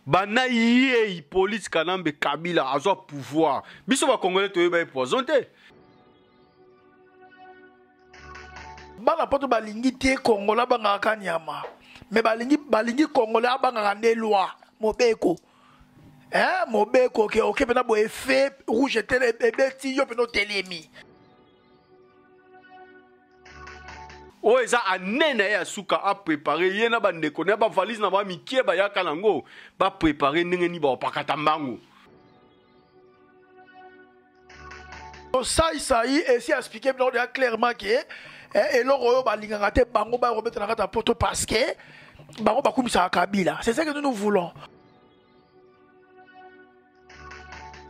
bana ye police kanambe Kabila azo pouvoir biso ba congolais to ba poisonné bana poto balingi te kongola banga kanyama mais balingi kongola banga ne loi mobeko mobeko ke ok pena bo effet rouge télé beti yo pena telemi o eza anene ya suka a préparer yena ba ndeko ne ba valise na ba mikie ba yaka nango ba préparer ndenge ni ba pakata mbango ça et si expliquer clairement que et l'oro balinganga te bango ba remettre na kata poto parce que bango ba kumisa Kabila c'est ça que nous voulons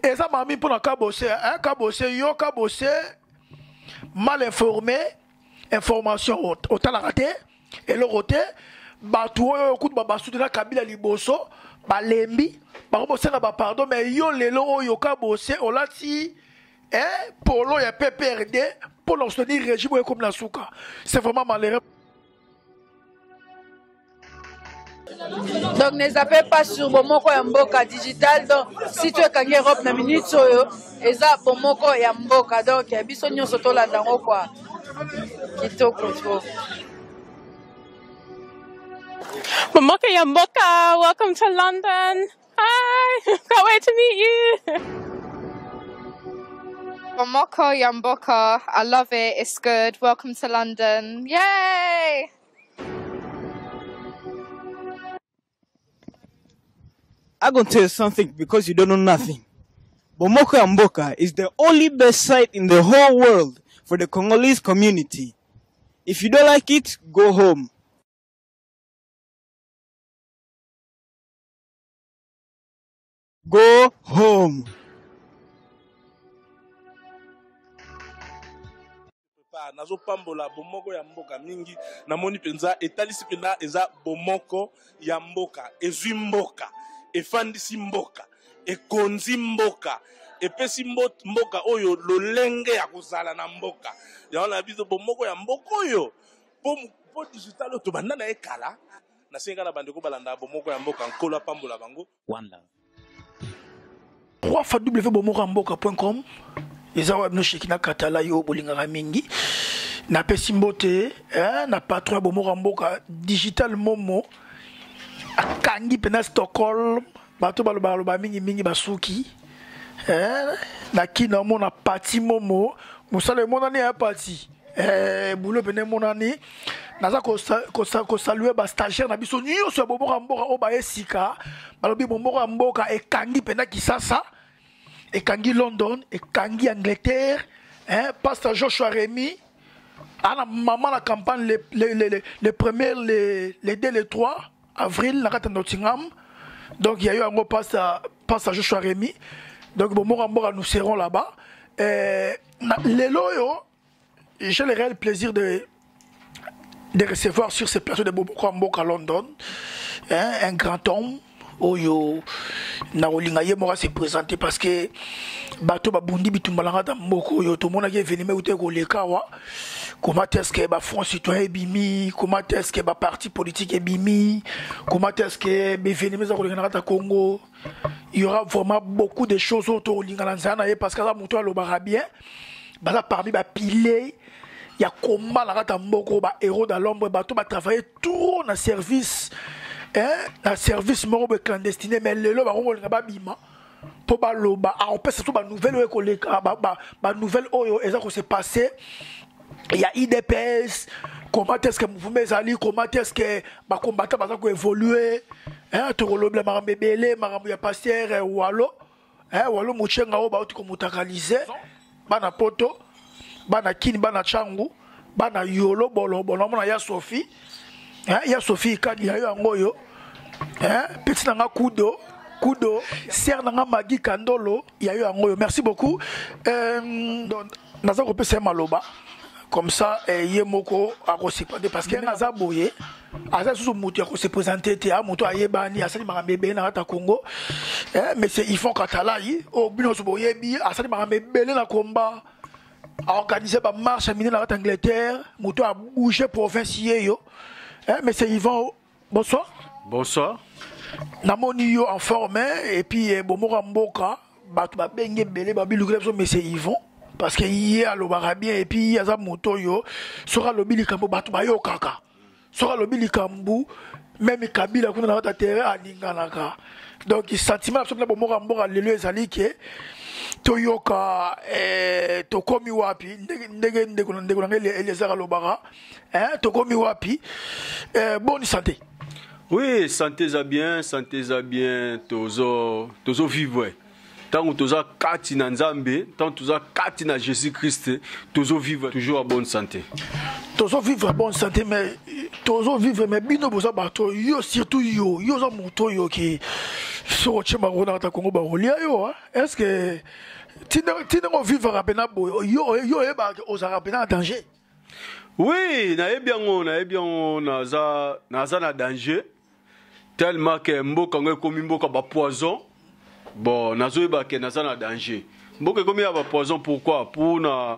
et ça m'a mis pour la cabossé mal informé information au talaraté et le roté batou coup de baba soutena Kabila liboso balembi bango senga ba pardon mais yo lelo yo cabossé o lati polo ya PPRD pour leur soutenir le régime comme la souka. C'est vraiment malheureux. Donc ne zappez pas sur Bomoko Yamboka digital. Donc si tu es quand Europe na minute soyo, eza Bomoko Yamboka. Donc biso nyonso to la dango quoi. Kitoko to. Bomoko Yamboka, welcome to London. Hi, can't wait to meet you. Bomoko Yamboka, I love it, it's good. Welcome to London. Yay! I'm going to tell you something because you don't know nothing. Bomoko Yamboka is the only best site in the whole world for the Congolese community. If you don't like it, go home. Go home. Nazo pambola Bomoko Yamboka mingi namoni penza etalisi pena eza Bomoko Yamboka ezwi mboka efandisi mboka ekonzi mboka epesi mboka oyo lolenge ya kozala na mboka yaona biso Bomoko Yamboka oyo po digital to banda na ekala na senga na bandeko balanda Bomoko Yamboka nkolo pambola bango One Love www.bomokoyamboka.com eza web no shikina katala yo bolingaka mingi na pesi mbote na patron Bomoko Yamboka digital momo akangi pena Stockholm bato baloba mingi basuki na kina mona parti momo musale monani ya parti boulot pena monani naza ko saluer ba stagiaire na biso nyonso ya Bomoko Yamboka o ba esika balobi Bomoko Yamboka ekangi pena Kisasa ekangi London ekangi Angleterre Pasteur Joshua Rémy ana maman la campagne les premiers les 2 les 3 avril na kata Nottingham donc il y a eu un mot Pasteur Joshua Rémy donc Bomoko Yamboka nous serons là-bas lelo yo j'ai le réel plaisir de recevoir sur ce plateau de Bomoko Yamboka à London un grand homme oyo na olinga ye mora se présenter parce que bato babundi bitumbalanga ta mboko yo to mona ke venime ute ko lekawa comment est-ce que ba front citoyen bimi comment est-ce que ba parti politique bimi comment est-ce que be venime za ko lingana ta Congo il y aura vraiment beaucoup de choses autour olinga nzana parce que ça muto alobara bien bala parmi ba pilier ya combat la ta mboko ba héros dans l'ombre bato ba travailler tout na service un service moro clandestiné mais lelo ba ngolanga ba bima po ba loba on peut surtout ba nouvelle oyo koleka ba nouvelle oyo eza ko se passer il y a IDPS comment est-ce que mouvement ezali comment est-ce que ba combattant ba ko évoluer to kolobla marambe belé marambo ya pasteur walo walo muchenga o ba uti ko mutakaliser bana poto bana kini bana changu bana yolo bolo mona ya Sophie ya Sophie kadi ya yango yo petit nanga kudo ser nanga magi kandolo ya yango yo merci beaucoup naza ko pesa maloba comme ça yemoko akosipande parce que naza boye asa susu mutu akose présenter te a mutu ayebani asali makambe na ta Congo mais c'est ils font katalai o bino so boyebi asali makambe belé na combat a organisé ba marche mine na Angleterre mutu a bouger province yo mais c'est Yvan bonsoir. Bonsoir. namoni yo en forme et puis bomora mboka bato ba benge belé ba bilukela so monsieur Yvon parce que yé alobara bien et puis yaza moto yo sera lobi likambo bato ba yo kaka sera lobi likambo même Kabila kuna na terrain aninganaka donc il sentiment absolument bomora mboka lelo ezali ke toyoka tokomi wapi ndenge kuna elezaka lobara tokomi wapi bonne santé. Oui, santé za bien, tozo vivre. Tant que tozo kati na Nzambe, tant que tozo kati na Jésus-Christ, tozo vivre toujours à bonne santé. Tozo vivre à bonne santé, mais tozo vivre mais bino boza bato yo surtout yo za moto yo qui so chema rona ta Congo ba rolia yo. Est-ce que tino vivre rapena bo yo e ba ozara pena en danger? Oui, na bien on naza na danger. Tellement que mboka ngo komi mboka ba poison. Bon, nazoyeba ke naza na danger. Mboka komi ba poison pourquoi? Pour na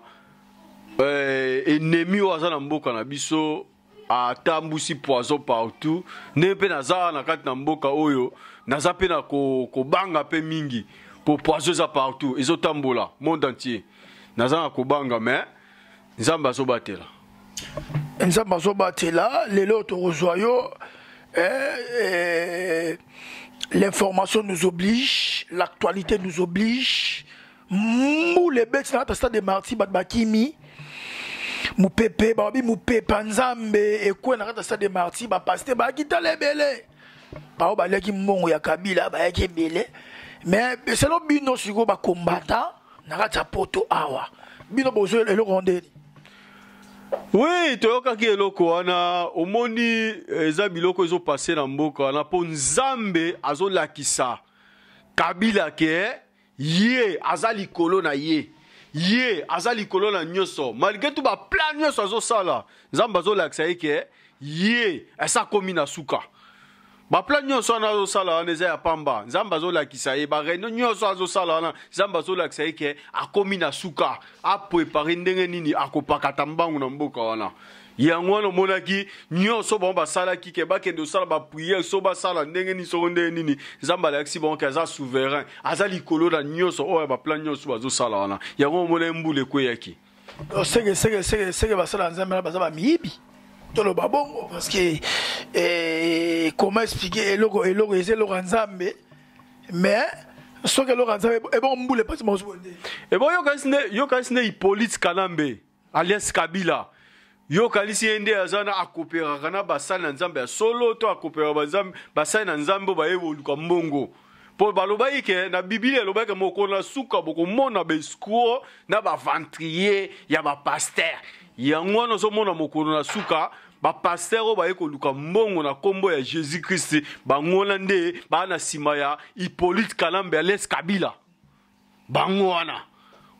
ennemi waza na mboka na biso atambusi poison partout. Ne pe naza na kati na mboka oyo, naza pe na ko banga pe mingi pour poison za partout. Ezotambola monde entier. Naza na ko banga mais Nzamba zo batela. Nzamba zo batela, lelo to rozoyo. L'information nous oblige, l'actualité nous oblige. Mou les bêtes na stade de marti bakimi. Mou pepe babi mou pepe nzambe et quoi na stade de marti ba pasteur ba kita lebele. Ba ba leki mbongo ya Kabila ba yeke belé. Mais selon bino siko ba combattant na kata poto awa. Bino bozo le rondé. Oui, toyoka ki eloko wana omoni eza biloko ezo passer na mboka wana po Nzambe azolakisa Kabila ke ye azali kolo na ye azali kolo na nyoso malgré tout ba plan nyoso azosala Nzambe azolakisa ye ke ye esa komi na suka ba plan nyoso wana azosala wana eza ya pamba Nzambe azolakisa ye ba réunion nyoso azosala wana Nzambe azolakisa ye ke akomi na suka a préparer ndenge nini akopakata mbangu na mboka wana yango wana monaki nyoso ba sala ki ke ba kende sala ba prière so ba sala ndenge ni so ndenge nini Nzambe alakisi bon ke aza souverain azali kolo na nyoso o ba plan nyoso azosala wana yango mona mbule ko yaki sege ba sala Nzambe ba za ba miyibi tolo babongo parce que comment expliquer eloko eze eloko Nzambe mais ce que eloko Nzambe e bon mbule pas mo bonde e bon yo kasine Hippolyte Kanambe alias Kabila yo kalisi ende azana akopera kana basana Nzambe solo to akopera bazambe basana Nzambe ba evoluka mbongo po baloba ike na Biblia loba ke moko na suka boko mona beskuo na ba ventrier ya ba pasteur yango no so mona mokolo na suka ba pasteur ba ekoluka mbongo na kombo ya Jésus Christ bangona nde ba na sima ya Hippolyte Kanambe alias Kabila bangona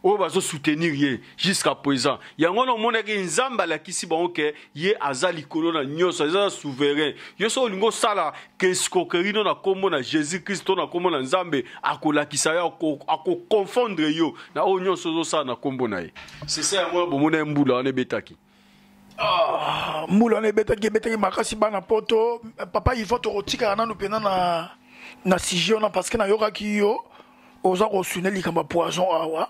o bazo soutenir ye jusqu'à présent yango no mona ke Nzamba la kisi ba ke ye azali kolo na nyoso azali souverain yo so lingo sala ke skokerino na kombo na Jésus Christ na kombo na Nzambe akola kisaya ako confondre yo na o nyoso zo sala na kombo na ye c'est ça yango bo mona mbula ne betaki mbula ne betaki makasi bana poto papa il faut to rotika na no pena na sigiona parce que na yoka ki yo oza ko suneli kamba poison awa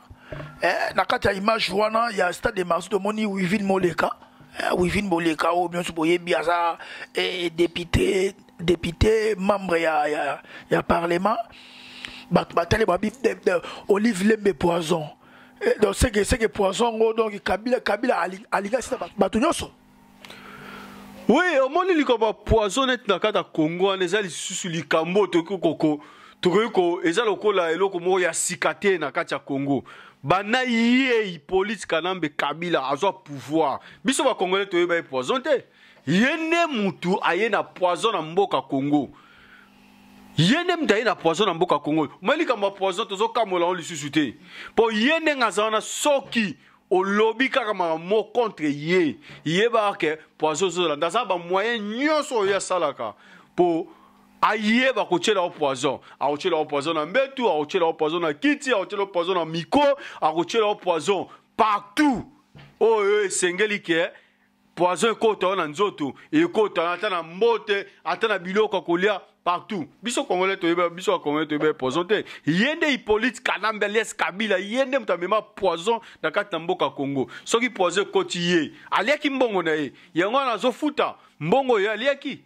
na kati ya image wana ya stade de marche de moni Wivin Moleka ou bien sûr boyebi aza député membre ya parlement batale babi Olive Lembe poison donc c'est que poison donc Kabila alinga sita batu nyoso. Oui, au moni likaba poison net na kata Congo eza lisusu likambo tokoko eza lokola eloko mo ya sikate na kati ya Congo bana ye Hippolyte Kanambe Kabila azwa pouvoir biso ba congolais toyeba poison te yene mutu ayena poison na mboka Congo yene mdaye na poison na mboka Congo malika ma poison tozo kamola on lisusu te po yene ngazana soki olobi kaka mo contre ye ba ke poison zo ndaza ba moyen nyoso ya salaka po aye ba kochela au poison na mbetu akochela au poison na kiti akochela au poison na miko akochela au poison partout sengeli ke poison ekota na nzoto ekota ata na mbote ata na biloko kolia partout. Biso Congolais toyeba, biso Congolais toyeba poison te. Yende Hippolyte Kanambe alias Kabila, yende mutamema poison na kati na mboka Congo. Soki poison kotiye, aliaki mbongo na ye. Yango na zo futa, mbongo ye aliaki.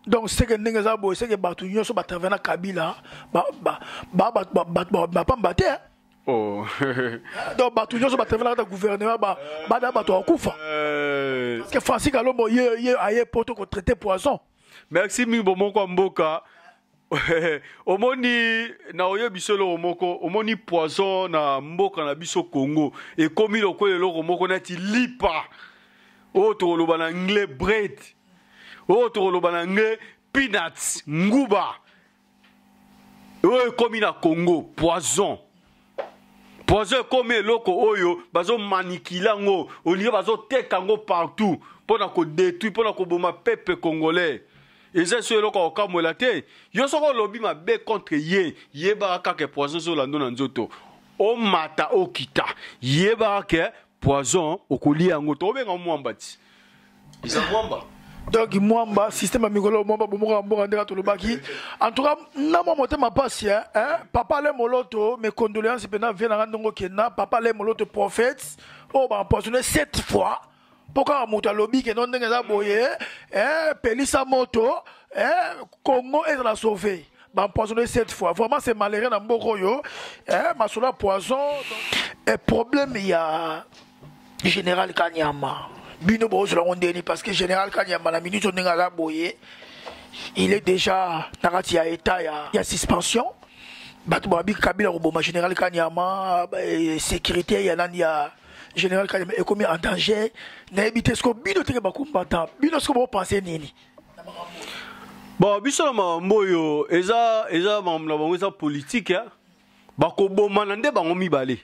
Donc c'est que ndenge za boy, c'est que batu nyoso batavana Kabila, ba pambate. Oh. Donc batu nyoso batavana le gouvernement ba batu akufa. Parce que Francis Kalombo ye aye poto ko traiter poison. Merci mi bomoko mboka. Omoni na oyo bisolo omoko, omoni poison na mboka na biso Congo et komi lokole lo omoko na ti lipa. O to lo bana anglais bread. O to lo bana anglais peanuts, nguba. O komi na Congo poison. Poison comme loko oyo bazo manikila ngo oliyo bazo teka ngo partout pour na ko détruire pour na ko boma peuple congolais et c'est ce loko okamola te yo soko lobby ma be contre ye ba ka ke poison so lando na nzoto o mata o kita ye ba ke poison okolia ngo to benga mwambati isa mwamba. Donc moi système amigolo moi bomoka mboka ndeka tolobaki en tout cas na moi motema pasi papa le moloto mes condoléances pena vient na ndongo kena papa le moloto prophète oh ba empoisonné 7 fois pourquoi moto lobi ke non ndenge za boye pelisa moto Congo est la sauver ba empoisonné 7 fois vraiment c'est malheureux na mboko yo masola poison et problème il y a général Kanyama. Bino bozo la ondeni parce que général Kanyama la minute on nga boye il est déjà narati à état ya suspension batu babi Kabila roboma général Kanyama sécurité ya nani ya général Kanyama est commis en danger na éviter ce que bino teke ba combattant bino ce que vous pensez nini bon biso na mboyo eza mamla bango eza politique ya ba ko boma na nde bango mibale.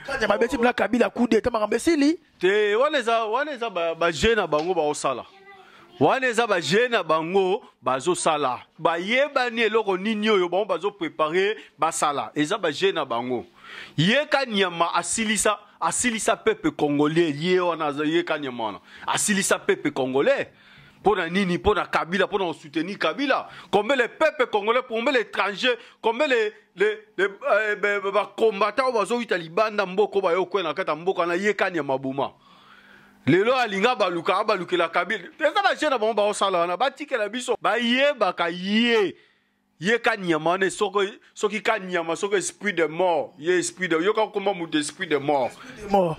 Kanyama beti bla Kabila coup d'état makambesili te waneza ba jeune bango ba osala waneza ba jeune bango bazo sala ba yebani eloko nini oyo bango bazo préparer ba sala eza ba jeune bango ye Kanyama asilisa peuple congolais ye wana ye Kanyama asilisa peuple congolais pour nini pour Kabila pour soutenir Kabila comme les peuples congolais pour les étrangers comme les combattants bazo italibanda mboko ba yoko na kata mboko na ye Kanyama buma lelo alinga baluka la Kabila eza ba jeune ba osala na batikela biso ba ye baka ye Kanyama ne soki Kanyama soko esprit de mort ye esprit de yoka comment mu esprit de mort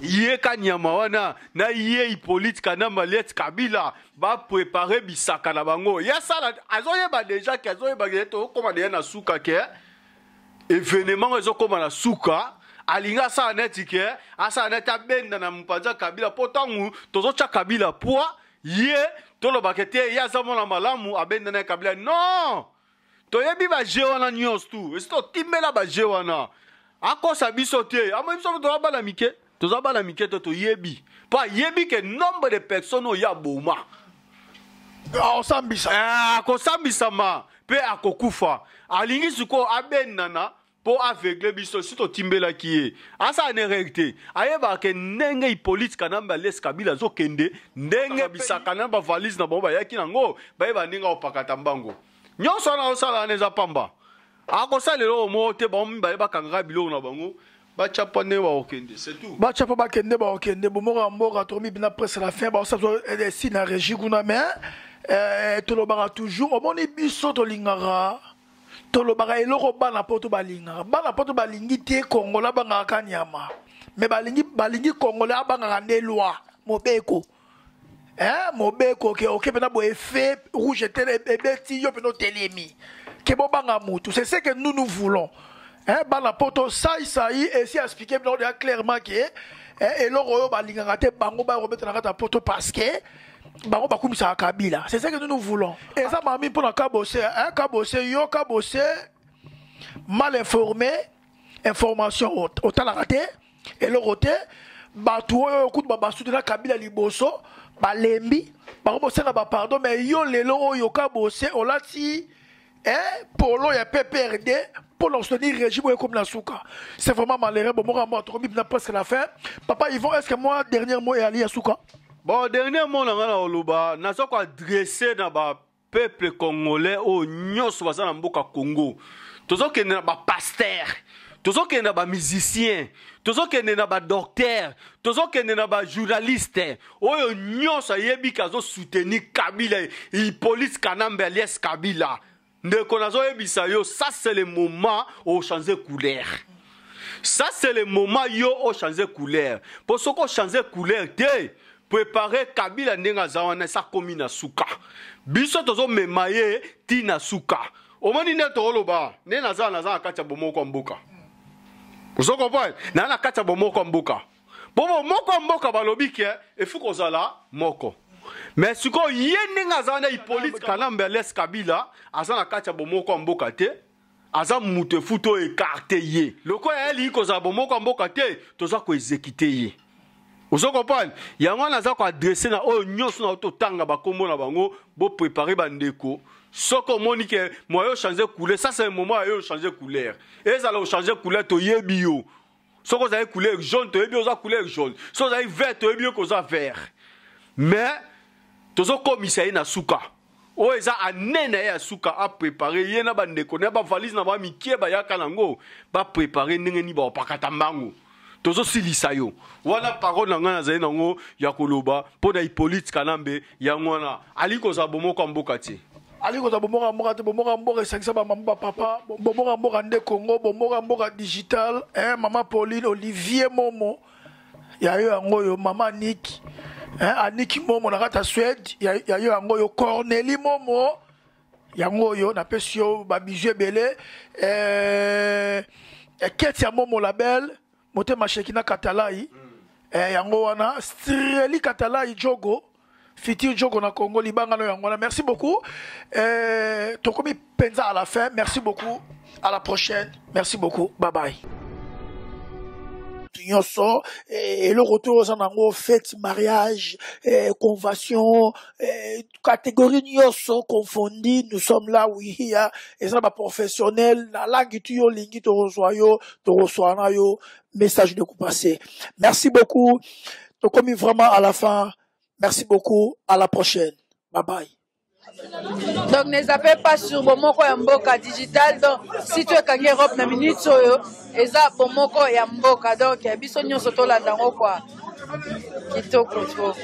ye Kanyama wana na ye Hippolyte Kanamba let Kabila ba préparer bisaka na bango ya sala azoye ba déjà que azoye ba to comment de na suka ke événement ezo koma na suka alinga sa netike asa neta benda na mpanza Kabila potangu tozo cha Kabila poa ye tolo bakete ya zamona malamu abenda na Kabila non toyebi ba jewana nyos tu esto timela ba jewana akosa biso te amo biso to bala mike to bala mike to yebi pa yebi que nombre de personnes ya boma osambisa akosambisa ma pe akokufa alingi suko abenana po aveugle biso sito timbela kiye asa ne recte ayeba ke ndenge Hippolyte Kanamba les Kabila zo kende ndenge bisaka na ba valise na bomba yaki nango bayeba ndinga opakata mbango nyonso na osala neza pamba akosalelo mo te bomba bayeba kanga biloko na bango ba chapane ba okende c'est tout ba chapa ba kende ba okende bomora mboka tomi bina presque la fin ba osazo si na régie kuna mais tolobara toujours omoni biso tolingara tolobara eloko bana poto balingi te Kongola banga Kanyama mais balingi Kongola banga nde loi mobeko mobeko ke ok pena bo effet rouge télé beti yo peno telemi ke bo banga mutu c'est ce que nous voulons bana poto sai et si expliquer clairement que eloko yo balingaka te bango ba remettre na kata poto parce que bango bakumisa Kabila c'est ce que nous voulons et ça m'a mis pour la Kabosé Kabosé mal informé information au talaraté et le roté batu oyo kutu babasutela Kabila liboso balembi bakobosenga ba pardon mais yo lelo oyo Kabosé olati polo ya PPRD pour leur soutenir régime comme la souka c'est vraiment malheureux bon moi on presque la fin papa Yvon est-ce que moi dernier mot est Ali à souka bon dernier mot na ngana oluba na soko adresser na ba peuple congolais o nyonso baza na mboka Congo tozokende na bapaster tozokende na bamusicien tozokende na badocteur tozokende na bajournaliste oyo nyonso ayebi kazosoutenir Kabila Hippolyte Kanambe alias Kabila ndeko nazoyebisa yo ça c'est le moment où changer couleur. Ça c'est le moment yo au changer couleur. Pour ce qu'on changer couleur te préparer Kabila ndenga zawana sa komi na suka. Biso tozo memaye ti na suka. Omoni ne to loba ne na za kacha bomoko mboka. Vous comprenez? Na kacha bomoko mboka. Bobo moko mboka balobi ke e fu kozala moko. Mais ce qu'on y est ndenga zawana Hippolyte Kanambe les Kabila azana kacha bomoko mboka te. Aza mute futo écarté ye. Loko ya eli koza bomoko mboka te toza ko exécuter ye. Vous comprenez? Yango naza ko adresser na oyo nyonso na to tanga ba kombo na bango bo préparer bandeko. Soko moni ke moyo changer couleur, ça c'est un moment yo changer couleur. Et ça la changer couleur to yebi yo. Soko za couleur jaune to yebi oza couleur jaune. Soko za vert to yebi koza vert. Mais tozo commissaire na suka. O eza anene ya suka a préparer yena bandeko na ba valise na ba mikie ba yaka nango ba préparer ndenge ni ba pakata mbango tozo silisa yo wana parole nga na zai nango ya koloba pona Hippolyte Kanambe yango na aliko za bomoko mboka ti aliko za bomoko te bomoko mboka sakisa ba mama papa bomoko mboka nde Congo bomoko mboka digital mama Pauline Olivier Momo ya yo yango yo mama Nick Aniki Momo na kata Suède ya yo yango yo Cornélie Momo yango yo na pesi yo ba bijou belé Ketia Momo label motema Shekina Katalai yango wana Streli Katalai Jogo Fiti Jogo na Congo libanga no yango wana merci beaucoup tokomi penza à la fin merci beaucoup à la prochaine merci beaucoup bye bye. Et le retour aux anango, fête, mariage, convention, catégorie nyoso confondue, nous sommes là, oui, il y a, et ça, professionnel, la langue, tu yo, lingi, to reçois yo, message de coup passé. Merci beaucoup. Donc, comme vraiment à la fin, merci beaucoup. À la prochaine. Bye bye. Donc ne zappez pas sur Bomoko ya Mboka digital. Donc si tu es kangi Europe na minute soyo eza Bomoko ya Mboka donc biso nyonso to landa ngo kwa kitoko to.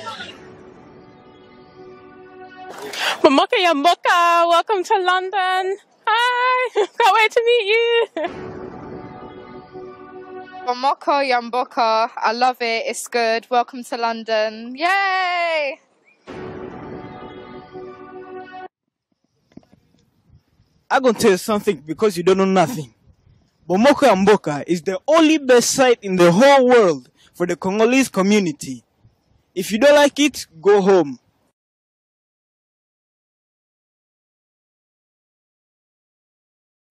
Bomoko ya Mboka, welcome to London. Hi, can't wait to meet you. Bomoko ya Mboka, I love it, it's good. Welcome to London. Yay! I'm going to tell you something because you don't know nothing. Bomoko ya Mboka is the only best site in the whole world for the Congolese community. If you don't like it, go home.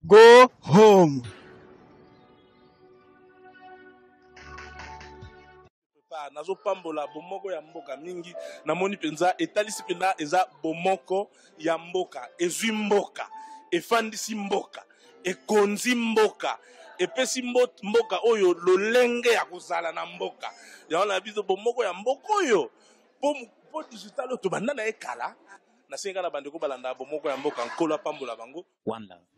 Go home. Nazo pambola bomoko ya mboka mingi namoni penza etalisi pena eza bomoko ya mboka ezwi mboka efandisi mboka ekonzi mboka epesi mboka oyo lolenge ya kozala na mboka yaona biso bomoko ya mboka oyo po digital to bandana ekala na senga na bandeko balanda bomoko ya mboka nkolo pambola bango One love.